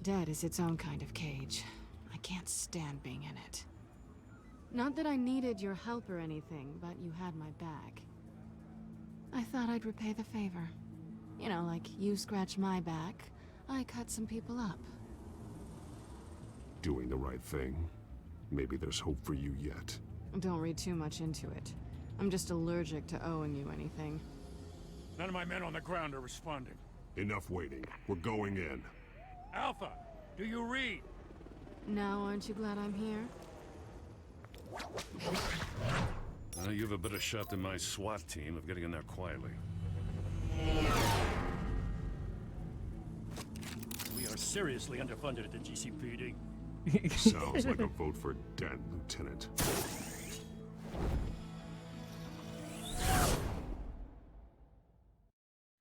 Dead is its own kind of cage. I can't stand being in it. Not that I needed your help or anything, but you had my back. I thought I'd repay the favor. You know, like you scratch my back, I cut some people up. Doing the right thing. Maybe there's hope for you yet. Don't read too much into it. I'm just allergic to owing you anything. None of my men on the ground are responding. Enough waiting. We're going in. Alpha, do you read? Now, aren't you glad I'm here? You have a better shot than my SWAT team of getting in there quietly. We are seriously underfunded at the GCPD. Sounds like a vote for dead, Lieutenant.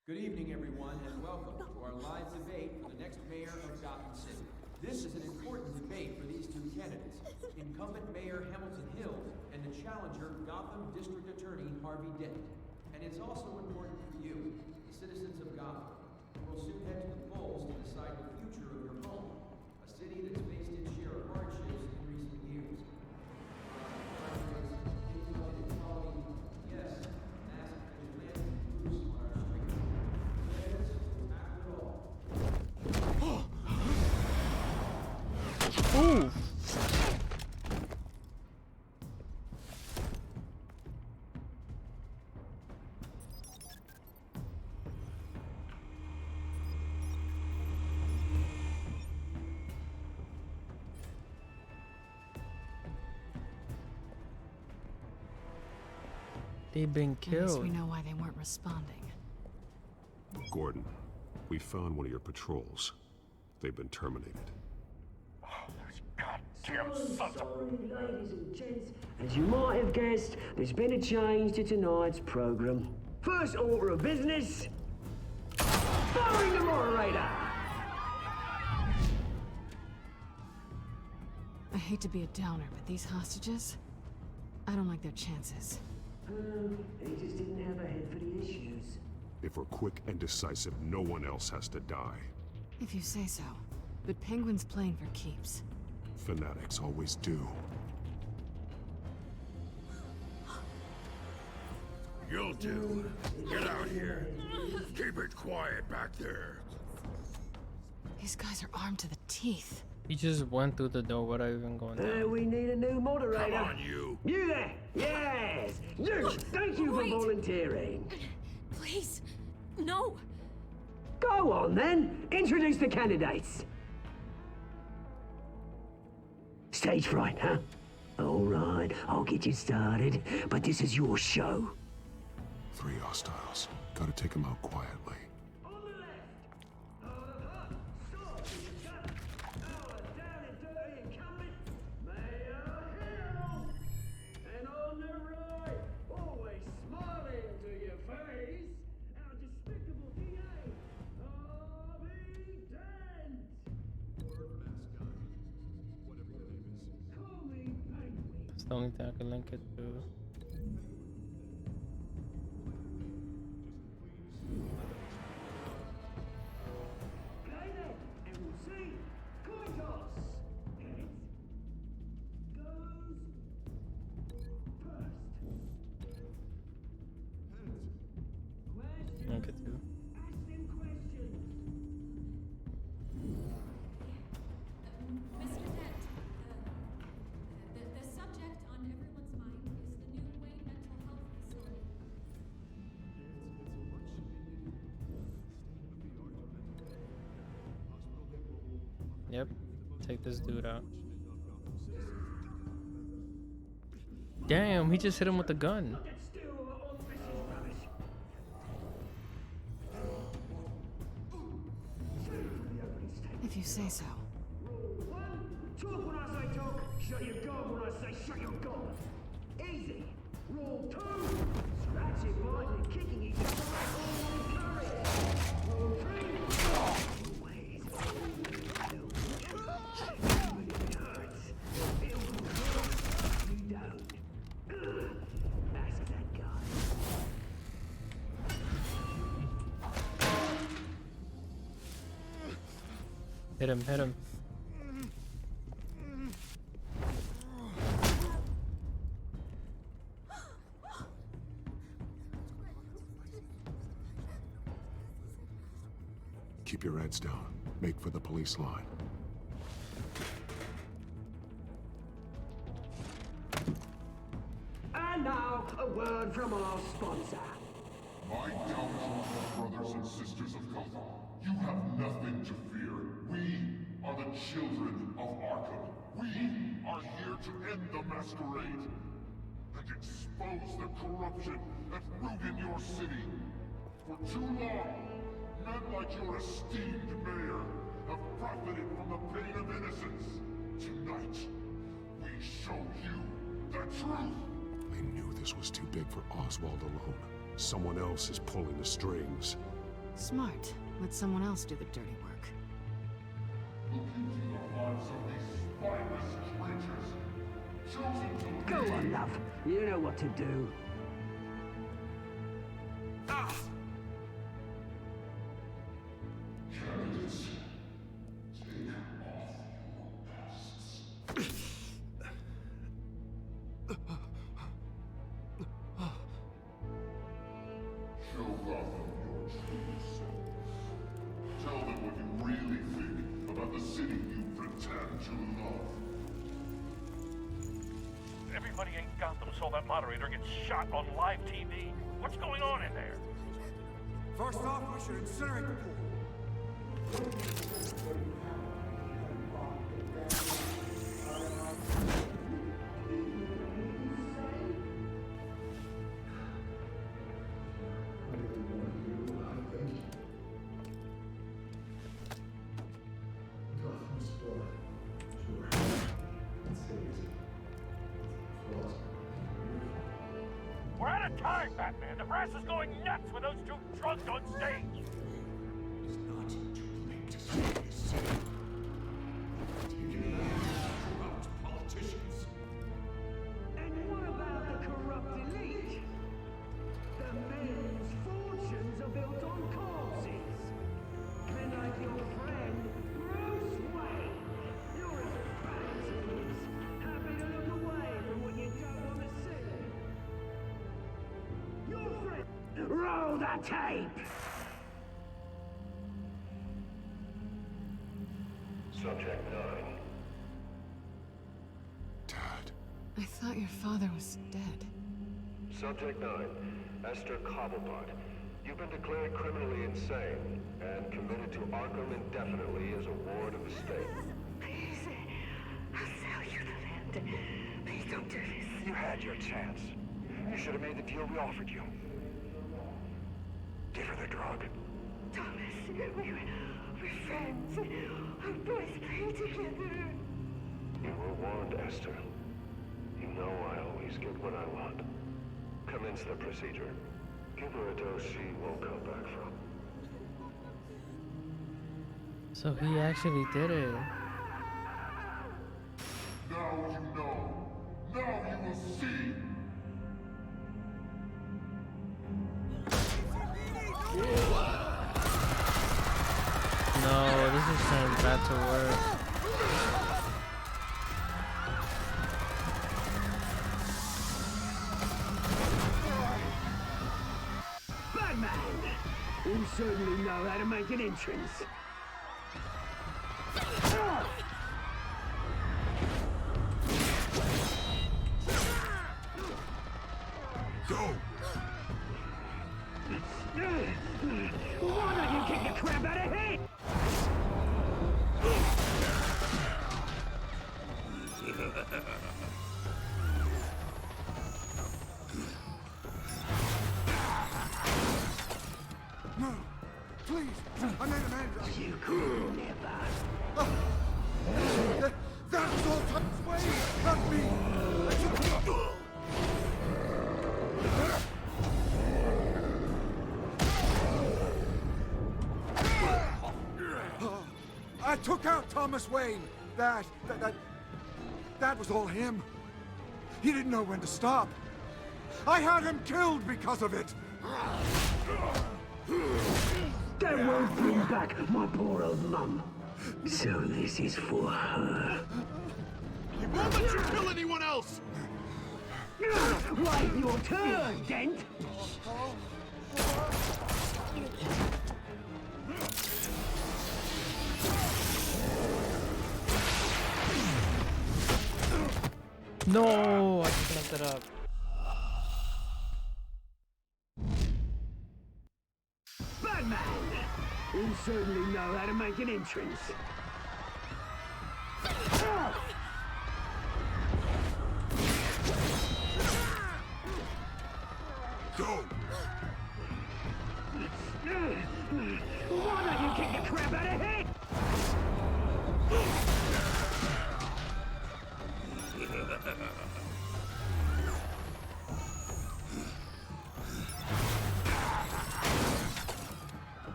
Good evening, everyone, and welcome to our live debate for the next mayor of Gotham City. This is an important debate for these two candidates, incumbent Mayor Hamilton Hill and the challenger Gotham District Attorney Harvey Dent. And it's also important for you, the citizens of Gotham, who will soon head to the polls to decide the future of your home, a city that's faced its share of hardships in recent years. Yes, massive vigilante loose on our streets. Candidates will tackle it all. Ooh. They've been At least killed. we know why they weren't responding. Gordon, we found one of your patrols. They've been terminated. Ladies and gents, as you might have guessed, there's been a change to tonight's program. First order of business, firing the moderator. I hate to be a downer, but these hostages, I don't like their chances. They just didn't have a head for the issues. If we're quick and decisive, no one else has to die. If you say so. But Penguin's playing for keeps. Fanatics always do. You'll do. Get out here. Keep it quiet back there. These guys are armed to the teeth. He just went through the door without even going down. We need a new moderator. Come on, you. You there! Yes! You! Thank you for volunteering. Please, no. Go on then. Introduce the candidates. Stage fright, huh? All right, I'll get you started, but this is your show. 3 hostiles. Gotta take them out quietly. And on the right, always smiling to your face, our despicable DA, Harvey Dent. Call me Penguin. That's the only thing I can link it to. Okay then, and we'll see. Coin toss. Heads goes first. Question. Link it to. Ask them questions. Mr. Dent, the subject on everyone's mind is the new Wayne mental health facility. Yep. Take this dude out. Damn, he just hit him with a gun. If you say so. Talk when I say talk, shut your gob when I say shut your gob. Easy. Rule 2, scratching, biting, and kicking each other like all courage. Rule 3, always. Even if it hurts, feel good. You don't. Ask that guy. Hit him, hit him. Keep your heads down. Make for the police line. And now, a word from our sponsor. My Telltale brothers and sisters of Gotham, you have nothing to fear. We are the children of Arkham. We are here to end the masquerade and expose the corruption that ruined your city. For too long, men like your esteemed mayor have profited from the pain of innocence. Tonight, we show you the truth. They knew this was too big for Oswald alone. Someone else is pulling the strings. Smart. Let someone else do the dirty work. Look into the hearts of these spineless creatures, chosen to Go on, love. You know what to do. Candidates, take off your masks. Show Gotham your true selves. Tell them what you really think about the city you pretend to love. Everybody in Gotham saw that moderator get shot on live TV. What's going on in there? First off, we should incinerate the pool. We're out of time, Batman. The press is going nuts with those two drunks on stage. It's not too late to save this city. Taking corrupt politicians. And what about the corrupt elite? The men's fortunes are built on corpses. Men like your friend, Bruce Wayne. You're as bad as he is. Happy to look away from what you don't want to see. Your friend... Roll the tape! Subject 9. Dad. I thought your father was dead. Subject 9, Esther Cobblepot. You've been declared criminally insane and committed to Arkham indefinitely as a ward of the state. Please, I'll sell you the land. Please don't do this. You had your chance. You should have made the deal we offered you. Give her the drug. Thomas, we're friends. Our boys play together. You were warned, Esther. You know I always get what I want. Commence the procedure. Give her a dose she won't come back from. So he actually did it. Now you know. Now you will see. No, this is turning bad to worse. Batman! You certainly know how to make an entrance. Go! Why don't you kick the crap out of him? No! Please! I made a man. You could never. That was all Thomas Wayne, not me! I took out Thomas Wayne. That was all him. He didn't know when to stop. I had him killed because of it. That won't bring back my poor old mum. So this is for her. He won't let you kill anyone else! Wait your turn, Dent! No, I just messed it up. Batman! You certainly know how to make an entrance. Go! Why don't you kick the crap out of him?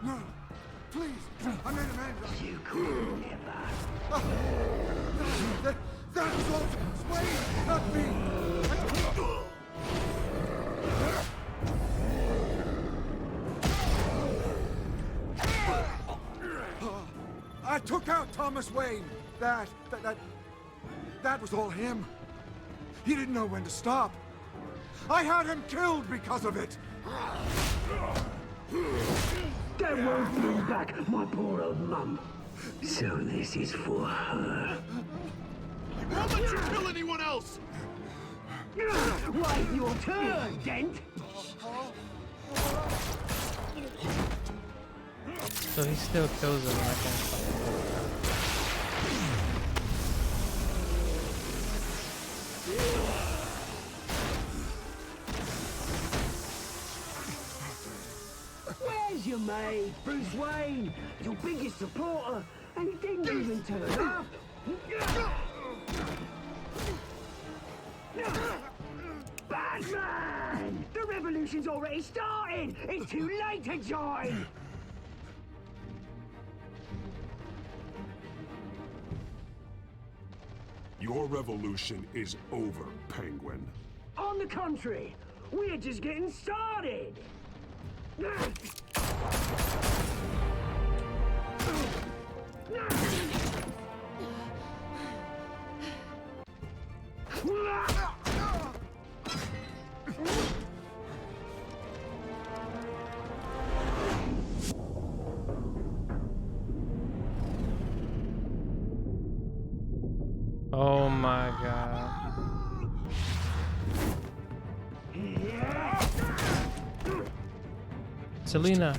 No, please, I made a man. You could never. That was all Thomas Wayne, not me. I took out Thomas Wayne. That was all him. He didn't know when to stop. I had him killed because of it. That won't bring back my poor old mum. So this is for her. He won't let you kill anyone else! Wait your turn, Dent! So he still kills him. I can't stop him. Where's your mate, Bruce Wayne? Your biggest supporter, and he didn't even turn up. Batman! The revolution's already started! It's too late to join! Your revolution is over, Penguin. On the contrary, we're just getting started! Oh my god. Selina.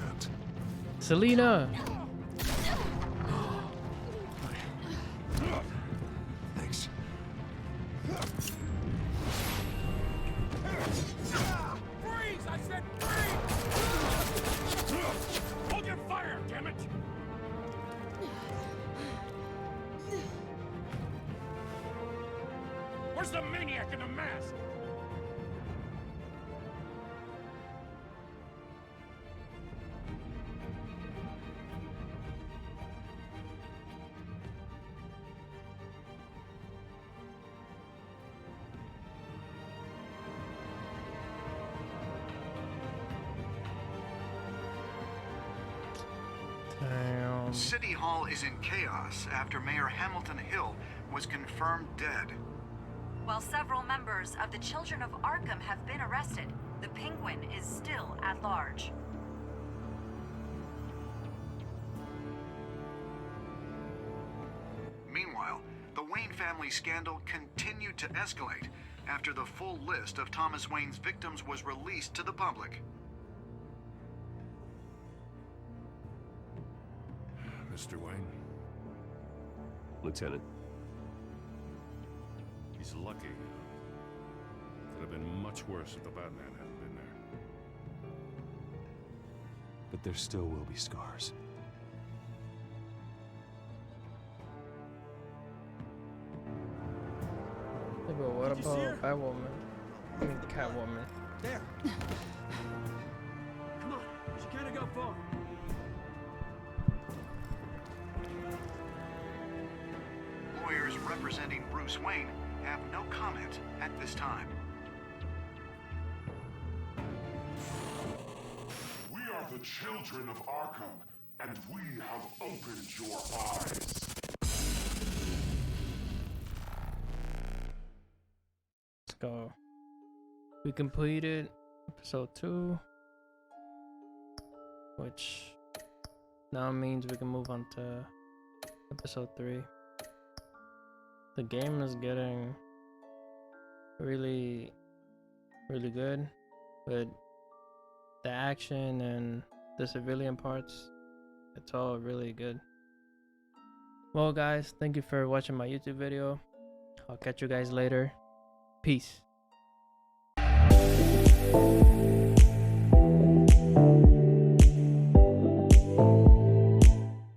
Selina. Thanks. Freeze! I said freeze! Hold your fire, damn it! Where's the maniac in the mask? Damn. City Hall is in chaos after Mayor Hamilton Hill was confirmed dead. While several members of the Children of Arkham have been arrested, the Penguin is still at large. Meanwhile, the Wayne family scandal continued to escalate after the full list of Thomas Wayne's victims was released to the public. Mr. Wayne? Lieutenant. He's lucky. Could have been much worse if the Batman hadn't been there. But there still will be scars. Batwoman. I mean Catwoman. There. Come on, she can't go far. Lawyers representing Bruce Wayne have no comment at this time. We are the children of Arkham, and we have opened your eyes. Let's go. We completed episode 2, which now means we can move on to episode 3. The game is getting really good, but the action and the civilian parts, it's all really good. Well guys, thank you for watching my YouTube video. I'll catch you guys later. Peace.